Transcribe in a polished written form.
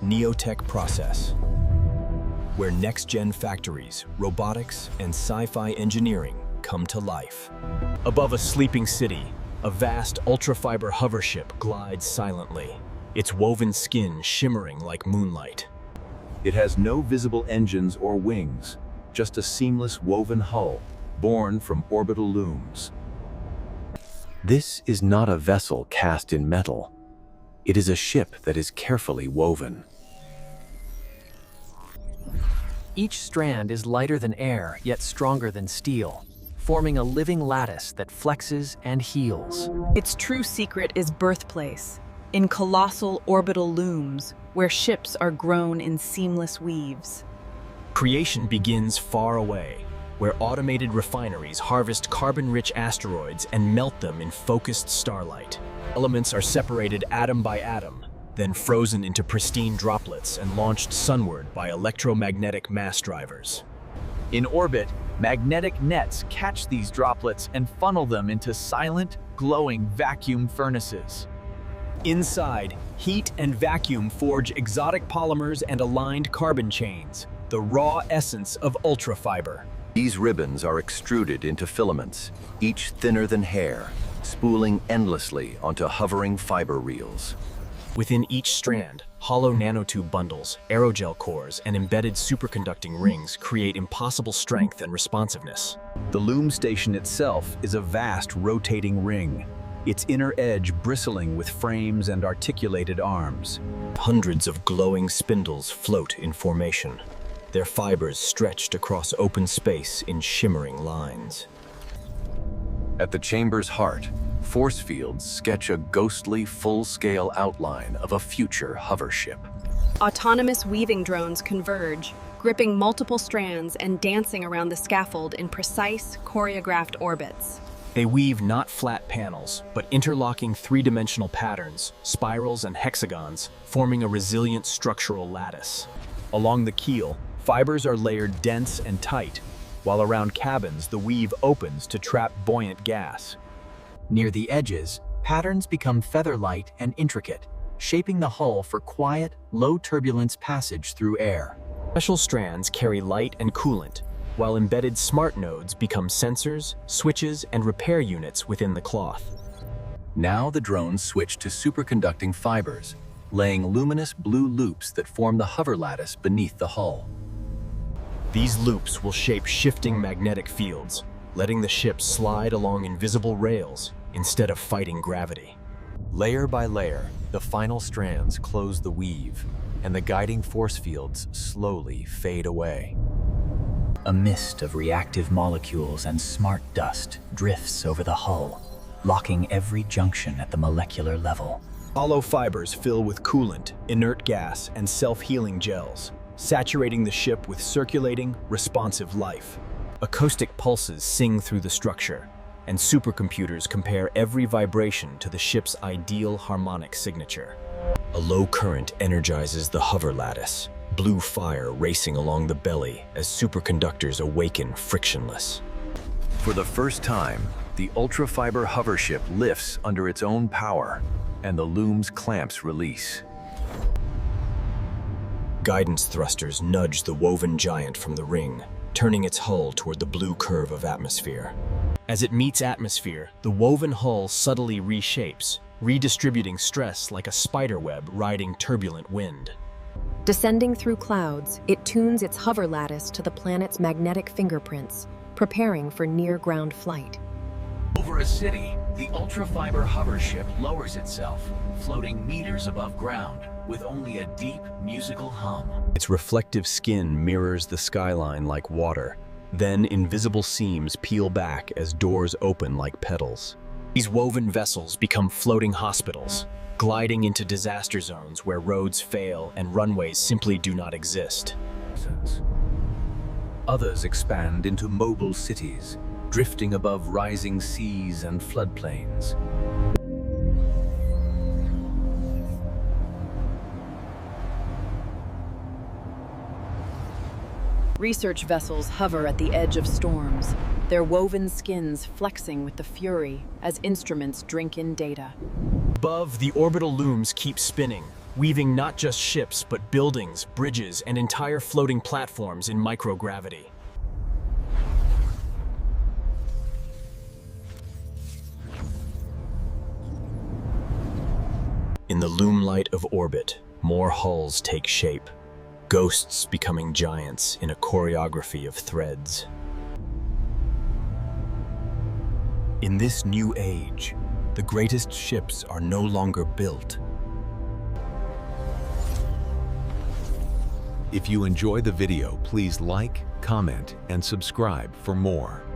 NeoTech Process, where next-gen factories, robotics, and sci-fi engineering come to life. Above a sleeping city, a vast UltraFiber hover ship glides silently, its woven skin shimmering like moonlight. It has no visible engines or wings, just a seamless woven hull, born from orbital looms. This is not a vessel cast in metal. It is a ship that is carefully woven. Each strand is lighter than air, yet stronger than steel, forming a living lattice that flexes and heals. Its true secret is birthplace, in colossal orbital looms, where ships are grown in seamless weaves. Creation begins far away, where automated refineries harvest carbon-rich asteroids and melt them in focused starlight. Elements are separated atom by atom, then frozen into pristine droplets and launched sunward by electromagnetic mass drivers. In orbit, magnetic nets catch these droplets and funnel them into silent, glowing vacuum furnaces. Inside, heat and vacuum forge exotic polymers and aligned carbon chains, the raw essence of ultrafiber. These ribbons are extruded into filaments, each thinner than hair, spooling endlessly onto hovering fiber reels. Within each strand, hollow nanotube bundles, aerogel cores, and embedded superconducting rings create impossible strength and responsiveness. The loom station itself is a vast rotating ring, its inner edge bristling with frames and articulated arms. Hundreds of glowing spindles float in formation, their fibers stretched across open space in shimmering lines. At the chamber's heart, force fields sketch a ghostly, full-scale outline of a future hover ship. Autonomous weaving drones converge, gripping multiple strands and dancing around the scaffold in precise, choreographed orbits. They weave not flat panels, but interlocking three-dimensional patterns, spirals and hexagons, forming a resilient structural lattice. Along the keel, fibers are layered dense and tight, while around cabins the weave opens to trap buoyant gas. Near the edges, patterns become feather-light and intricate, shaping the hull for quiet, low-turbulence passage through air. Special strands carry light and coolant, while embedded smart nodes become sensors, switches, and repair units within the cloth. Now the drones switch to superconducting fibers, laying luminous blue loops that form the hover lattice beneath the hull. These loops will shape shifting magnetic fields, letting the ship slide along invisible rails instead of fighting gravity. Layer by layer, the final strands close the weave, and the guiding force fields slowly fade away. A mist of reactive molecules and smart dust drifts over the hull, locking every junction at the molecular level. Hollow fibers fill with coolant, inert gas, and self-healing gels, saturating the ship with circulating, responsive life. Acoustic pulses sing through the structure, and supercomputers compare every vibration to the ship's ideal harmonic signature. A low current energizes the hover lattice, blue fire racing along the belly as superconductors awaken frictionless. For the first time, the UltraFiber hover ship lifts under its own power, and the loom's clamps release. Guidance thrusters nudge the woven giant from the ring, turning its hull toward the blue curve of atmosphere. As it meets atmosphere, the woven hull subtly reshapes, redistributing stress like a spiderweb riding turbulent wind. Descending through clouds, it tunes its hover lattice to the planet's magnetic fingerprints, preparing for near-ground flight. Over a city, the UltraFiber hover ship lowers itself, floating meters above ground, with only a deep musical hum. Its reflective skin mirrors the skyline like water. Then invisible seams peel back as doors open like petals. These woven vessels become floating hospitals, gliding into disaster zones where roads fail and runways simply do not exist. Others expand into mobile cities, drifting above rising seas and floodplains. Research vessels hover at the edge of storms, their woven skins flexing with the fury as instruments drink in data. Above, the orbital looms keep spinning, weaving not just ships but buildings, bridges, and entire floating platforms in microgravity. In the loom light of orbit, more hulls take shape, ghosts becoming giants in a choreography of threads. In this new age, the greatest ships are no longer built. If you enjoy the video, please like, comment, and subscribe for more.